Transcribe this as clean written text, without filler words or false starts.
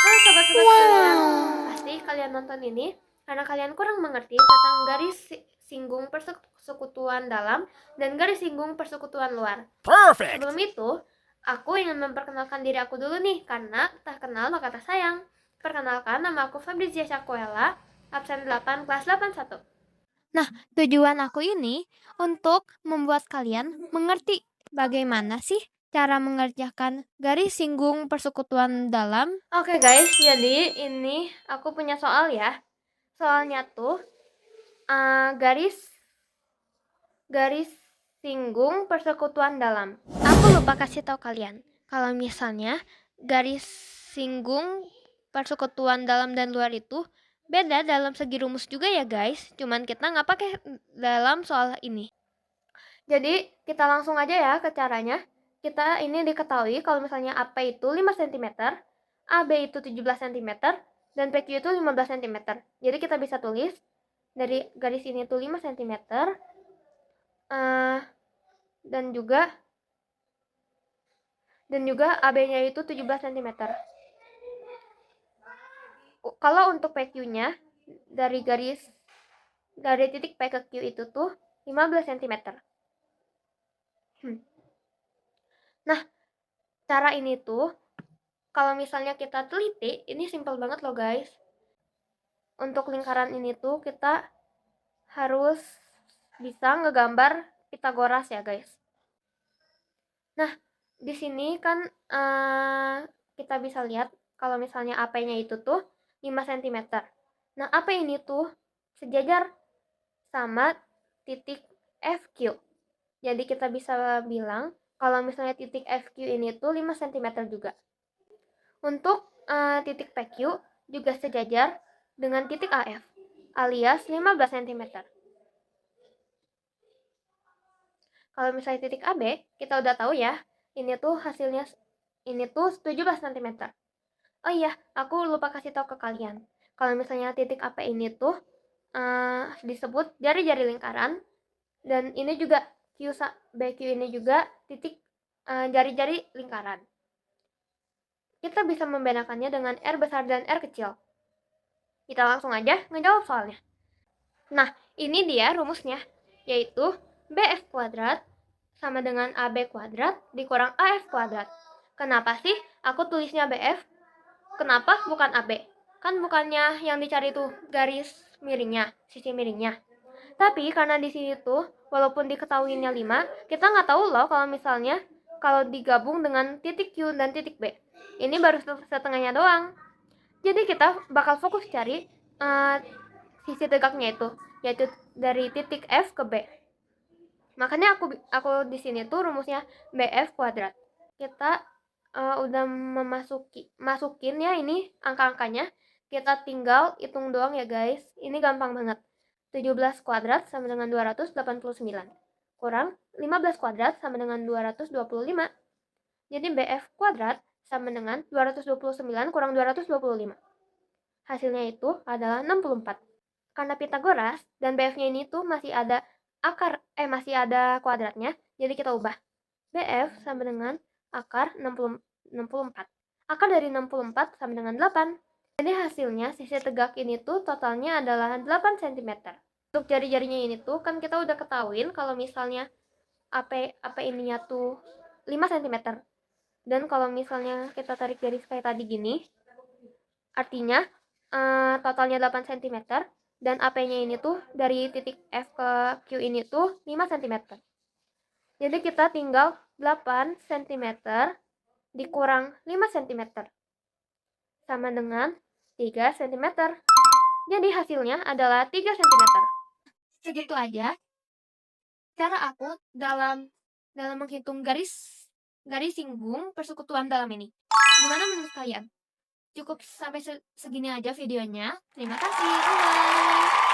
Halo sobat-sobat sekalian, pasti kalian nonton ini karena kalian kurang mengerti tentang garis singgung persekutuan dalam dan garis singgung persekutuan luar. Perfect. Sebelum itu, aku ingin memperkenalkan diri aku dulu nih, karena tak kenal maka tak sayang. Perkenalkan, nama aku Fabrizia Syakuela, absen 8 kelas 81. Nah, tujuan aku ini untuk membuat kalian mengerti bagaimana sih cara mengerjakan garis singgung persekutuan dalam. Oke guys, jadi ini aku punya soal ya. Soalnya tuh garis singgung persekutuan dalam. Aku lupa kasih tahu kalian kalau misalnya garis singgung persekutuan dalam dan luar itu beda dalam segi rumus juga ya guys. Cuman kita nggak pakai dalam soal ini. Jadi kita langsung aja ya ke caranya. Kita ini diketahui kalau misalnya AP itu 5 cm, AB itu 17 cm, dan PQ itu 15 cm. Jadi kita bisa tulis dari garis ini tuh 5 cm, dan juga AB-nya itu 17 cm. Kalau untuk PQ-nya dari titik P ke Q itu tuh 15 cm. Nah, cara ini tuh kalau misalnya kita teliti, ini simple banget loh guys. Untuk lingkaran ini tuh kita harus bisa ngegambar Pitagoras ya guys. Nah, di sini kan kita bisa lihat kalau misalnya AP-nya itu tuh 5 cm. Nah, AP ini tuh sejajar sama titik FQ. Jadi kita bisa bilang kalau misalnya titik FQ ini tuh 5 cm juga. Untuk titik PQ juga sejajar dengan titik AF alias 15 cm. Kalau misalnya titik AB, kita udah tahu ya, ini tuh hasilnya ini tuh 17 cm. Oh iya, aku lupa kasih tahu ke kalian. Kalau misalnya titik AP ini tuh disebut jari-jari lingkaran, dan ini juga BQ ini juga titik jari-jari lingkaran. Kita bisa membedakannya dengan R besar dan R kecil. Kita langsung aja ngejawab soalnya. Nah, ini dia rumusnya, yaitu BF kuadrat sama dengan AB kuadrat dikurang AF kuadrat. Kenapa sih aku tulisnya BF? Kenapa bukan AB? Kan bukannya yang dicari tuh garis miringnya, sisi miringnya. Tapi karena di sini tuh, walaupun diketahuinya 5, kita nggak tahu loh kalau misalnya kalau digabung dengan titik Q dan titik B. Ini baru setengahnya doang. Jadi kita bakal fokus cari sisi tegaknya itu, yaitu dari titik F ke B. Makanya aku di sini tuh rumusnya BF kuadrat. Kita udah masukin ya ini angka-angkanya. Kita tinggal hitung doang ya guys. Ini gampang banget. 17 kuadrat sama dengan 289. Kurang 15 kuadrat sama dengan 225. Jadi BF kuadrat sama dengan 229 kurang 225. Hasilnya itu adalah 64. Karena Pitagoras dan BF-nya ini tuh masih ada kuadratnya, jadi kita ubah. BF sama dengan akar 64. Akar dari 64 sama dengan 8. Jadi hasilnya sisi tegak ini tuh totalnya adalah 8 cm. Untuk jari-jarinya ini tuh kan kita udah ketahuin kalau misalnya AP ininya tuh 5 cm. Dan kalau misalnya kita tarik garis kayak tadi gini, artinya totalnya 8 cm, dan AP-nya ini tuh dari titik F ke Q ini tuh 5 cm. Jadi kita tinggal 8 cm dikurang 5 cm sama dengan 3 cm. Jadi hasilnya adalah 3 cm. Segitu aja cara aku dalam menghitung garis singgung persekutuan dalam ini. Gimana menurut kalian? Cukup sampai segini aja videonya. Terima kasih. Bye.